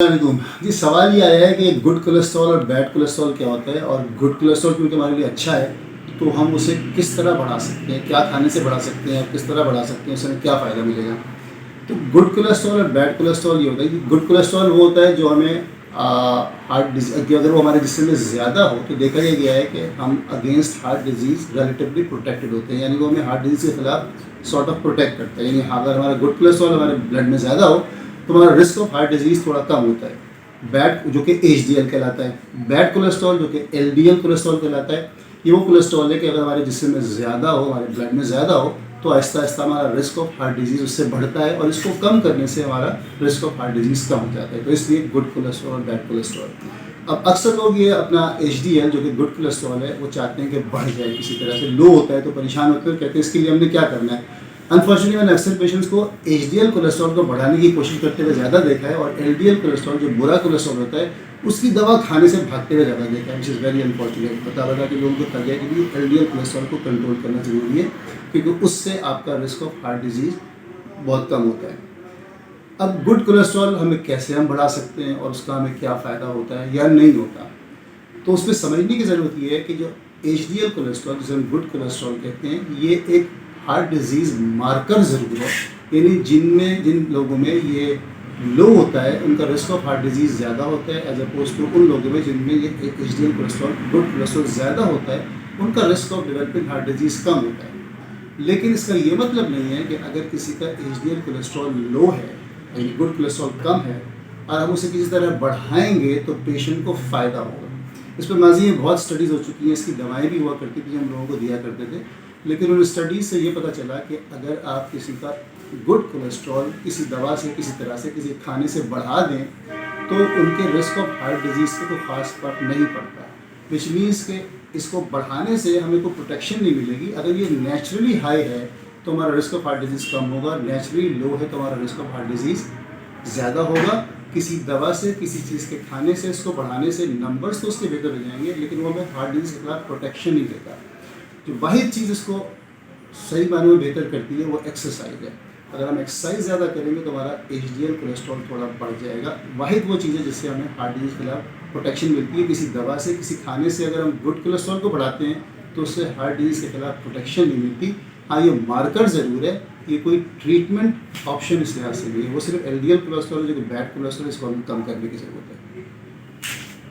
वालेकुम जी। सवाल ये आया है कि गुड कोलेस्ट्रॉल और बैड कोलेस्ट्रॉल क्या होता है, और गुड कोलेस्ट्रॉल क्योंकि हमारे लिए अच्छा है तो हम उसे किस तरह बढ़ा सकते हैं, क्या खाने से बढ़ा सकते हैं, किस तरह बढ़ा सकते हैं, उससे हमें क्या फ़ायदा मिलेगा। तो गुड कोलेस्ट्रॉल और बैड कोलेस्ट्रॉल ये होता है कि गुड कोलेस्ट्रॉल वो होता है जो हमें हार्ट डिजीज, अगर वो हमारे जिस्म में ज़्यादा हो तो देखा ये गया है कि हम against heart disease relatively protected होते हैं, यानी वो हमें हार्ट डिजीज़ के खिलाफ सॉर्ट ऑफ प्रोटेक्ट करता है। यानी अगर हमारा गुड कोलेस्ट्रॉल हमारे ब्लड में ज़्यादा हो तो हमारा रिस्क ऑफ हार्ट डिजीज़ थोड़ा कम होता है। बैड जो कि HDL कहलाता है, बैड कोलेस्ट्रॉल जो कि LDL कोलेस्ट्रॉल कहलाता है, ये वो कोलेस्ट्रॉल है कि अगर हमारे जिस्म में ज़्यादा हो, हमारे ब्लड में ज़्यादा हो तो आहिस्ता आहिस्ता हमारा रिस्क ऑफ हार्ट डिजीज़ उससे बढ़ता है, और इसको कम करने से हमारा रिस्क ऑफ हार्ट डिजीज़ कम हो जाता है। तो इसलिए गुड कोलेस्ट्रॉल और बैड कोलेस्ट्रॉल। अब अक्सर लोग ये अपना HDL जो कि गुड कोलेस्ट्रॉल है वो चाहते हैं कि बढ़ जाए, किसी तरह से लो होता है तो परेशान होते हैं और कहते हैं इसके लिए हमने क्या करना है। अनफॉर्चुनेटली मैंने अक्सर पेशेंट्स को HDL कोलेस्ट्रॉल को बढ़ाने की कोशिश करते हुए ज़्यादा देखा है, और LDL कोलेस्ट्रॉल जो बुरा कोलेस्ट्रॉल होता है उसकी दवा खाने से भागते हुए ज़्यादा देखा है, विच इज़ वेरी अनफॉर्चुनेट। बता कि लोगों को तक है कि LDL कोलेस्ट्रॉल को कंट्रोल करना ज़रूरी है, क्योंकि उससे आपका रिस्क ऑफ हार्ट डिजीज़ बहुत कम होता है। अब गुड कोलेस्ट्रॉल हमें कैसे हम बढ़ा सकते हैं और उसका हमें क्या फ़ायदा होता है या नहीं होता, तो उसमें समझने की ज़रूरत ये है कि जो HDL कोलेस्ट्रॉल जिसे हम गुड कोलेस्ट्रॉल कहते हैं, ये एक हार्ट डिजीज़ मार्कर ज़रूर है। यानी जिन लोगों में ये लो होता है उनका रिस्क ऑफ हार्ट डिजीज़ ज़्यादा होता है, एज अपोज टू उन लोगों में जिनमें ये HDL कोलेस्ट्रॉल गुड कोलेस्ट्रॉल ज़्यादा होता है, उनका risk of developing heart disease कम होता है। लेकिन इसका ये मतलब नहीं है कि अगर किसी का HDL कोलेस्ट्रॉल लो है, यानी गुड कोलेस्ट्रॉल कम है, और हम उसे किसी तरह बढ़ाएंगे तो पेशेंट को फ़ायदा होगा। इस पर माजी में बहुत स्टडीज़ हो चुकी हैं, इसकी दवाएं भी हुआ करती थी, हम लोगों को दिया करते थे। लेकिन उन स्टडीज़ से ये पता चला कि अगर आप किसी का गुड कोलेस्ट्रॉल किसी दवा से, किसी तरह से, किसी खाने से बढ़ा दें तो उनके रिस्क ऑफ हार्ट डिजीज़ से कोई ख़ास फर्क नहीं पड़ता। विच मीन्स के इसको बढ़ाने से हमें कोई प्रोटेक्शन नहीं मिलेगी। अगर ये नेचुरली हाई है तो हमारा रिस्क ऑफ हार्ट डिजीज़ कम होगा, नेचुरली लो है तो हमारा रिस्क ऑफ हार्ट डिजीज़ ज़्यादा होगा। किसी दवा से, किसी चीज़ के खाने से, इसको बढ़ाने से नंबर्स तो उसके बेहतर हो जाएंगे, लेकिन वो हमें हार्ट डिजीज़ के खिलाफ प्रोटेक्शन नहीं देता। जो वाहिद चीज़ इसको सही मायने में बेहतर करती है वो एक्सरसाइज है। अगर हम एक्सरसाइज ज़्यादा करेंगे तो हमारा HDL कोलेस्ट्रॉल थोड़ा बढ़ जाएगा। वाहिद वो चीज़ है जिससे हमें हार्ट डिजीज़ के खिलाफ प्रोटेक्शन मिलती है। किसी दवा से, किसी खाने से अगर हम गुड कोलेस्ट्रॉल को बढ़ाते हैं तो उससे हार्ट डिजीज़ के खिलाफ प्रोटेक्शन नहीं मिलती। हाँ, ये मार्कर ज़रूर है, ये कोई ट्रीटमेंट ऑप्शन इस लिहाज से नहीं है। वो सिर्फ LDL कोलेस्ट्रॉल जो कि बैड कोलेस्ट्रॉल, इसको हमें कम करने की ज़रूरत है।